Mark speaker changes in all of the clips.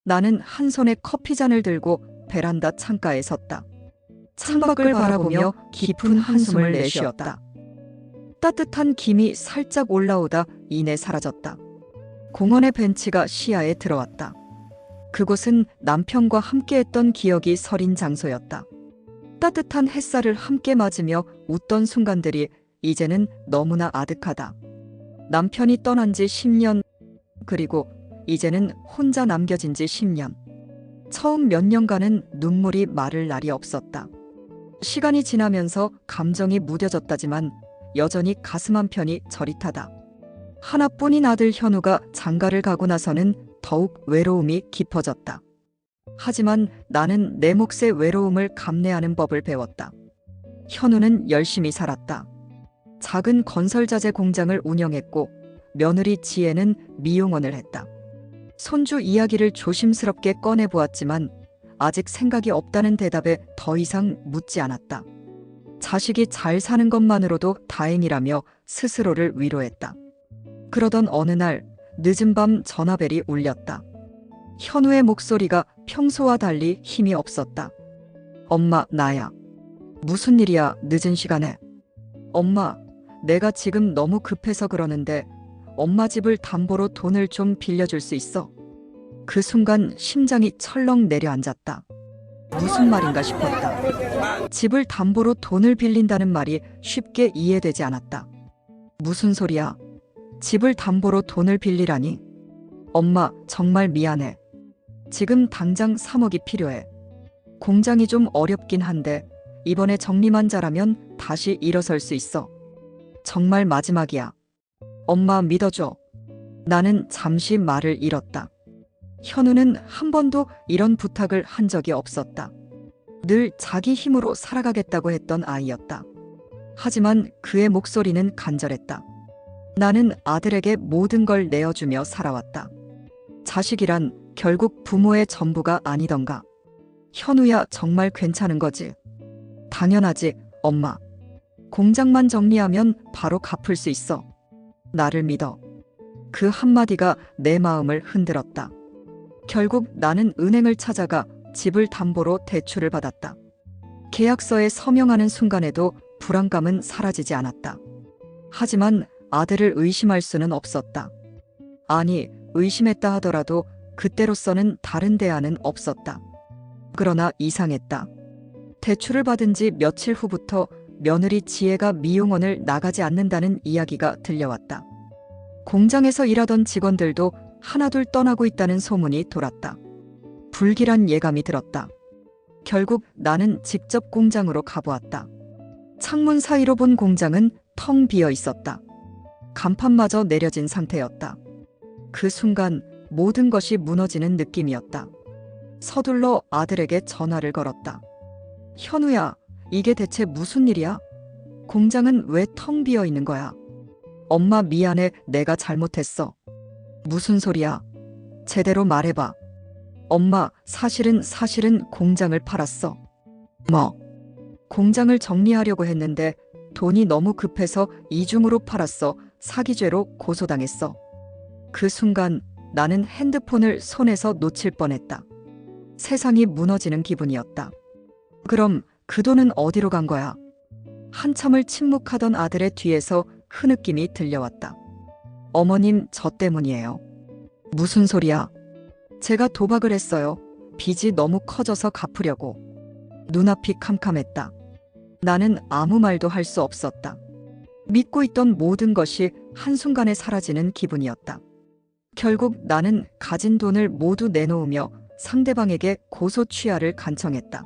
Speaker 1: 나는 한 손에 커피잔을 들고 베란다 창가에 섰다. 창밖을 바라보며 깊은 한숨을 내쉬었다. 따뜻한 김이 살짝 올라오다 이내 사라졌다. 공원의 벤치가 시야에 들어왔다. 그곳은 남편과 함께했던 기억이 서린 장소였다. 따뜻한 햇살을 함께 맞으며 웃던 순간들이 이제는 너무나 아득하다. 남편이 떠난 지 10년, 그리고 이제는 혼자 남겨진 지 10년. 처음 몇 년간은 눈물이 마를 날이 없었다. 시간이 지나면서 감정이 무뎌졌다지만 여전히 가슴 한편이 저릿하다. 하나뿐인 아들 현우가 장가를 가고 나서는 더욱 외로움이 깊어졌다. 하지만 나는 내 몫의 외로움을 감내하는 법을 배웠다. 현우는 열심히 살았다. 작은 건설자재 공장을 운영했고 며느리 지혜는 미용원을 했다. 손주 이야기를 조심스럽게 꺼내보았지만 아직 생각이 없다는 대답에 더 이상 묻지 않았다. 자식이 잘 사는 것만으로도 다행이라며 스스로를 위로했다. 그러던 어느 날 늦은 밤 전화벨이 울렸다. 현우의 목소리가 평소와 달리 힘이 없었다. 엄마, 나야. 무슨 일이야, 늦은 시간에. 엄마, 내가 지금 너무 급해서 그러는데 엄마 집을 담보로 돈을 좀 빌려줄 수 있어? 그 순간 심장이 철렁 내려앉았다. 무슨 말인가 싶었다. 집을 담보로 돈을 빌린다는 말이 쉽게 이해되지 않았다. 무슨 소리야? 집을 담보로 돈을 빌리라니? 엄마, 정말 미안해. 지금 당장 3억이 필요해. 공장이 좀 어렵긴 한데 이번에 정리만 잘하면 다시 일어설 수 있어. 정말 마지막이야. 엄마 믿어줘. 나는 잠시 말을 잃었다. 현우는 한 번도 이런 부탁을 한 적이 없었다. 늘 자기 힘으로 살아가겠다고 했던 아이였다. 하지만 그의 목소리는 간절했다. 나는 아들에게 모든 걸 내어주며 살아왔다. 자식이란 결국 부모의 전부가 아니던가. 현우야, 정말 괜찮은 거지? 당연하지, 엄마. 공장만 정리하면 바로 갚을 수 있어. 나를 믿어. 그 한마디가 내 마음을 흔들었다. 결국 나는 은행을 찾아가 집을 담보로 대출을 받았다. 계약서에 서명하는 순간에도 불안감은 사라지지 않았다. 하지만 아들을 의심할 수는 없었다. 아니, 의심했다 하더라도 그때로서는 다른 대안은 없었다. 그러나 이상했다. 대출을 받은 지 며칠 후부터 며느리 지혜가 미용원을 나가지 않는다는 이야기가 들려왔다. 공장에서 일하던 직원들도 하나둘 떠나고 있다는 소문이 돌았다. 불길한 예감이 들었다. 결국 나는 직접 공장으로 가보았다. 창문 사이로 본 공장은 텅 비어 있었다. 간판마저 내려진 상태였다. 그 순간 모든 것이 무너지는 느낌이었다. 서둘러 아들에게 전화를 걸었다. 현우야, 이게 대체 무슨 일이야? 공장은 왜 텅 비어 있는 거야? 엄마 미안해, 내가 잘못했어. 무슨 소리야? 제대로 말해봐. 엄마, 사실은 공장을 팔았어. 뭐? 공장을 정리하려고 했는데 돈이 너무 급해서 이중으로 팔았어. 사기죄로 고소당했어. 그 순간 나는 핸드폰을 손에서 놓칠 뻔했다. 세상이 무너지는 기분이었다. 그럼 그 돈은 어디로 간 거야? 한참을 침묵하던 아들의 뒤에서 흐느낌이 들려왔다. 어머님, 저 때문이에요. 무슨 소리야? 제가 도박을 했어요. 빚이 너무 커져서 갚으려고. 눈앞이 캄캄했다. 나는 아무 말도 할 수 없었다. 믿고 있던 모든 것이 한순간에 사라지는 기분이었다. 결국 나는 가진 돈을 모두 내놓으며 상대방에게 고소 취하를 간청했다.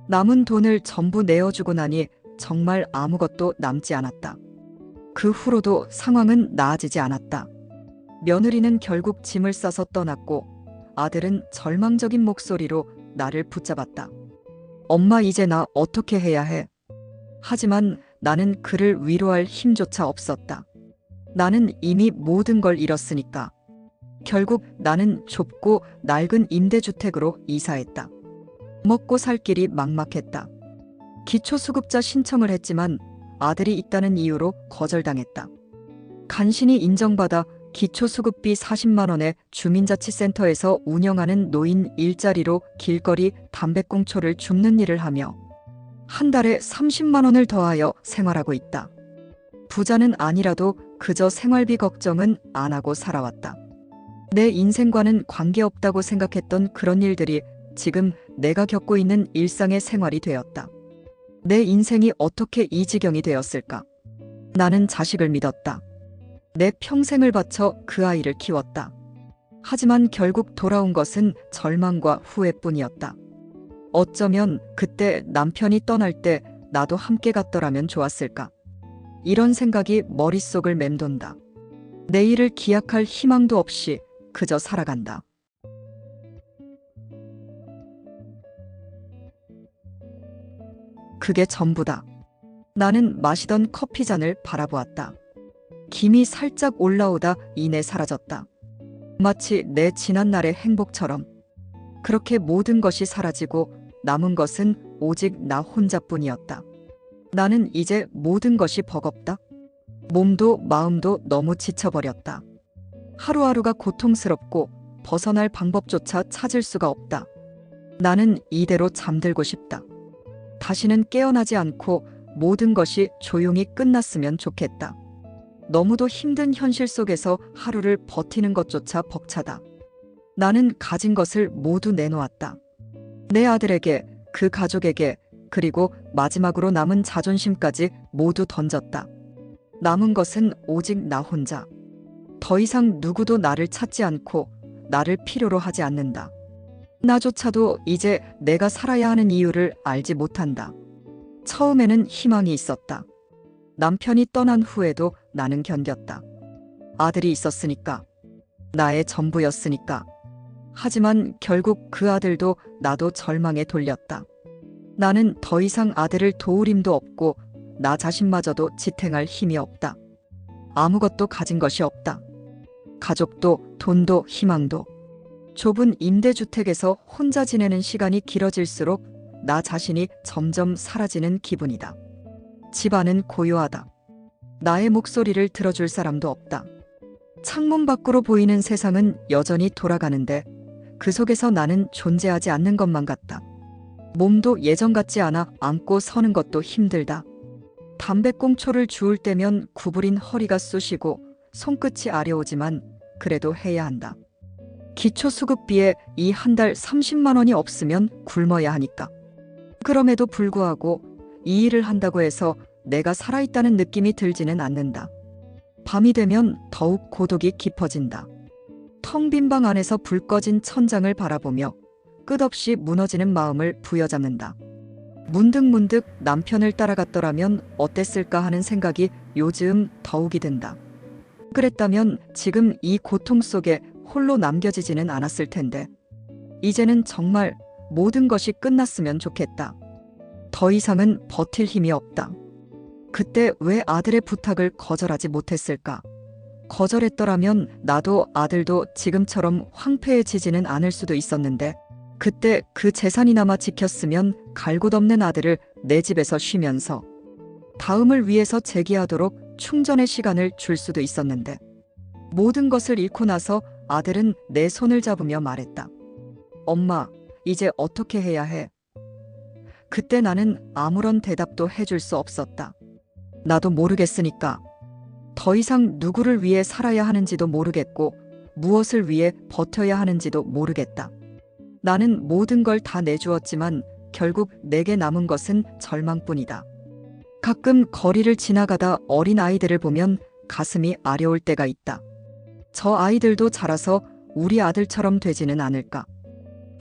Speaker 1: 남은 돈을 전부 내어주고 나니 정말 아무것도 남지 않았다. 그 후로도 상황은 나아지지 않았다. 며느리는 결국 짐을 싸서 떠났고 아들은 절망적인 목소리로 나를 붙잡았다. 엄마, 이제 나 어떻게 해야 해? 하지만 나는 그를 위로할 힘조차 없었다. 나는 이미 모든 걸 잃었으니까. 결국 나는 좁고 낡은 임대주택으로 이사했다. 먹고 살 길이 막막했다. 기초수급자 신청을 했지만 아들이 있다는 이유로 거절당했다. 간신히 인정받아 기초수급비 40만 원에 주민자치센터에서 운영하는 노인 일자리로 길거리 담배꽁초를 줍는 일을 하며 한 달에 30만 원을 더하여 생활하고 있다. 부자는 아니라도 그저 생활비 걱정은 안 하고 살아왔다. 내 인생과는 관계없다고 생각했던 그런 일들이 지금 내가 겪고 있는 일상의 생활이 되었다. 내 인생이 어떻게 이 지경이 되었을까? 나는 자식을 믿었다. 내 평생을 바쳐 그 아이를 키웠다. 하지만 결국 돌아온 것은 절망과 후회뿐이었다. 어쩌면 그때 남편이 떠날 때 나도 함께 갔더라면 좋았을까? 이런 생각이 머릿속을 맴돈다. 내일을 기약할 희망도 없이 그저 살아간다. 그게 전부다. 나는 마시던 커피잔을 바라보았다. 김이 살짝 올라오다 이내 사라졌다. 마치 내 지난날의 행복처럼. 그렇게 모든 것이 사라지고 남은 것은 오직 나 혼자뿐이었다. 나는 이제 모든 것이 버겁다. 몸도 마음도 너무 지쳐버렸다. 하루하루가 고통스럽고 벗어날 방법조차 찾을 수가 없다. 나는 이대로 잠들고 싶다. 다시는 깨어나지 않고 모든 것이 조용히 끝났으면 좋겠다. 너무도 힘든 현실 속에서 하루를 버티는 것조차 벅차다. 나는 가진 것을 모두 내놓았다. 내 아들에게, 그 가족에게, 그리고 마지막으로 남은 자존심까지 모두 던졌다. 남은 것은 오직 나 혼자. 더 이상 누구도 나를 찾지 않고 나를 필요로 하지 않는다. 나조차도 이제 내가 살아야 하는 이유를 알지 못한다. 처음에는 희망이 있었다. 남편이 떠난 후에도 나는 견뎠다. 아들이 있었으니까. 나의 전부였으니까. 하지만 결국 그 아들도 나도 절망에 돌렸다. 나는 더 이상 아들을 도울 힘도 없고 나 자신마저도 지탱할 힘이 없다. 아무것도 가진 것이 없다. 가족도 돈도 희망도. 좁은 임대주택에서 혼자 지내는 시간이 길어질수록 나 자신이 점점 사라지는 기분이다. 집안은 고요하다. 나의 목소리를 들어줄 사람도 없다. 창문 밖으로 보이는 세상은 여전히 돌아가는데 그 속에서 나는 존재하지 않는 것만 같다. 몸도 예전 같지 않아 앉고 서는 것도 힘들다. 담배꽁초를 주울 때면 구부린 허리가 쑤시고 손끝이 아려오지만 그래도 해야 한다. 기초수급비에 이 한 달 30만 원이 없으면 굶어야 하니까. 그럼에도 불구하고 이 일을 한다고 해서 내가 살아있다는 느낌이 들지는 않는다. 밤이 되면 더욱 고독이 깊어진다. 텅 빈 방 안에서 불 꺼진 천장을 바라보며 끝없이 무너지는 마음을 부여잡는다. 문득문득 남편을 따라갔더라면 어땠을까 하는 생각이 요즘 더욱이 든다. 그랬다면 지금 이 고통 속에 홀로 남겨지지는 않았을 텐데. 이제는 정말 모든 것이 끝났으면 좋겠다. 더 이상은 버틸 힘이 없다. 그때 왜 아들의 부탁을 거절하지 못했을까? 거절했더라면 나도 아들도 지금처럼 황폐해지지는 않을 수도 있었는데 그때 그 재산이나마 지켰으면 갈 곳 없는 아들을 내 집에서 쉬면서 다음을 위해서 재기하도록 충전의 시간을 줄 수도 있었는데 모든 것을 잃고 나서 아들은 내 손을 잡으며 말했다. 엄마, 이제 어떻게 해야 해? 그때 나는 아무런 대답도 해줄 수 없었다. 나도 모르겠으니까. 더 이상 누구를 위해 살아야 하는지도 모르겠고 무엇을 위해 버텨야 하는지도 모르겠다. 나는 모든 걸 다 내주었지만 결국 내게 남은 것은 절망뿐이다. 가끔 거리를 지나가다 어린 아이들을 보면 가슴이 아려올 때가 있다. 저 아이들도 자라서 우리 아들처럼 되지는 않을까.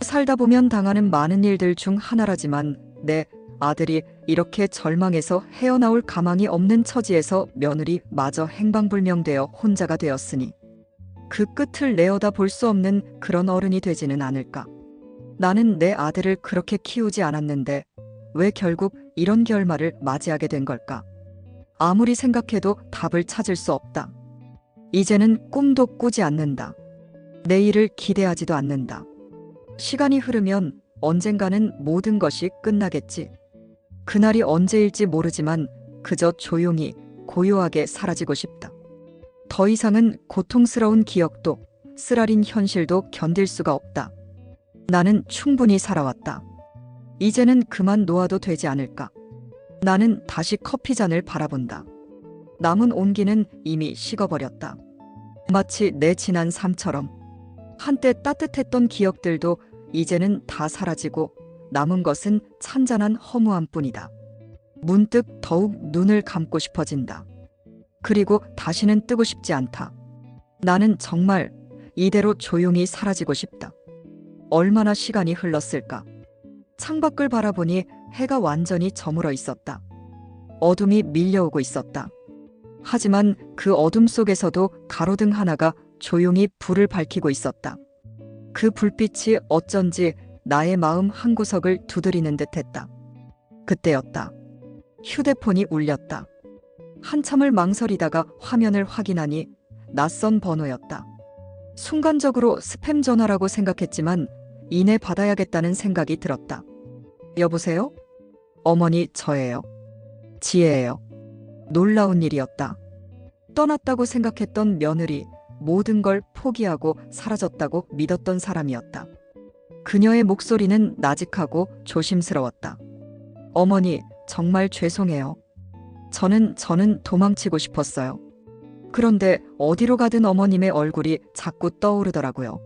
Speaker 1: 살다 보면 당하는 많은 일들 중 하나라지만 내 아들이 이렇게 절망에서 헤어나올 가망이 없는 처지에서 며느리 마저 행방불명되어 혼자가 되었으니 그 끝을 내어다 볼 수 없는 그런 어른이 되지는 않을까. 나는 내 아들을 그렇게 키우지 않았는데 왜 결국 이런 결말을 맞이하게 된 걸까? 아무리 생각해도 답을 찾을 수 없다. 이제는 꿈도 꾸지 않는다. 내일을 기대하지도 않는다. 시간이 흐르면 언젠가는 모든 것이 끝나겠지. 그날이 언제일지 모르지만 그저 조용히 고요하게 사라지고 싶다. 더 이상은 고통스러운 기억도 쓰라린 현실도 견딜 수가 없다. 나는 충분히 살아왔다. 이제는 그만 놓아도 되지 않을까. 나는 다시 커피잔을 바라본다. 남은 온기는 이미 식어버렸다. 마치 내 지난 삶처럼. 한때 따뜻했던 기억들도 이제는 다 사라지고 남은 것은 찬잔한 허무함 뿐이다. 문득 더욱 눈을 감고 싶어진다. 그리고 다시는 뜨고 싶지 않다. 나는 정말 이대로 조용히 사라지고 싶다. 얼마나 시간이 흘렀을까. 창밖을 바라보니 해가 완전히 저물어 있었다. 어둠이 밀려오고 있었다. 하지만 그 어둠 속에서도 가로등 하나가 조용히 불을 밝히고 있었다. 그 불빛이 어쩐지 나의 마음 한구석을 두드리는 듯했다. 그때였다. 휴대폰이 울렸다. 한참을 망설이다가 화면을 확인하니 낯선 번호였다. 순간적으로 스팸 전화라고 생각했지만 이내 받아야겠다는 생각이 들었다. 여보세요? 어머니, 저예요. 지혜예요. 놀라운 일이었다. 떠났다고 생각했던 며느리, 모든 걸 포기하고 사라졌다고 믿었던 사람이었다. 그녀의 목소리는 나직하고 조심스러웠다. 어머니, 정말 죄송해요. 저는 도망치고 싶었어요. 그런데 어디로 가든 어머님의 얼굴이 자꾸 떠오르더라고요.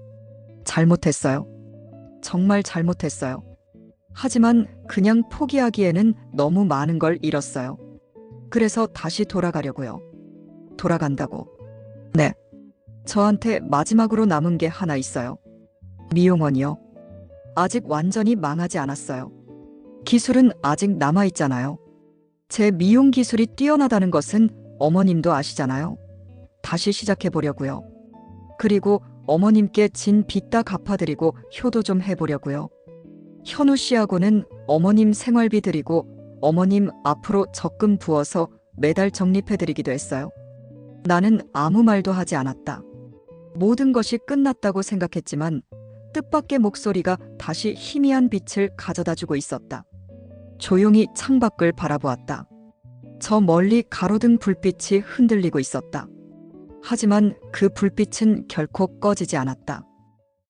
Speaker 1: 잘못했어요. 정말 잘못했어요. 하지만 그냥 포기하기에는 너무 많은 걸 잃었어요. 그래서 다시 돌아가려고요. 돌아간다고. 네. 저한테 마지막으로 남은 게 하나 있어요. 미용원이요. 아직 완전히 망하지 않았어요. 기술은 아직 남아있잖아요. 제 미용 기술이 뛰어나다는 것은 어머님도 아시잖아요. 다시 시작해보려고요. 그리고 어머님께 진 빚 다 갚아드리고 효도 좀 해보려고요. 현우 씨하고는 어머님 생활비 드리고 어머님 앞으로 적금 부어서 매달 적립해드리기도 했어요. 나는 아무 말도 하지 않았다. 모든 것이 끝났다고 생각했지만 뜻밖의 목소리가 다시 희미한 빛을 가져다주고 있었다. 조용히 창밖을 바라보았다. 저 멀리 가로등 불빛이 흔들리고 있었다. 하지만 그 불빛은 결코 꺼지지 않았다.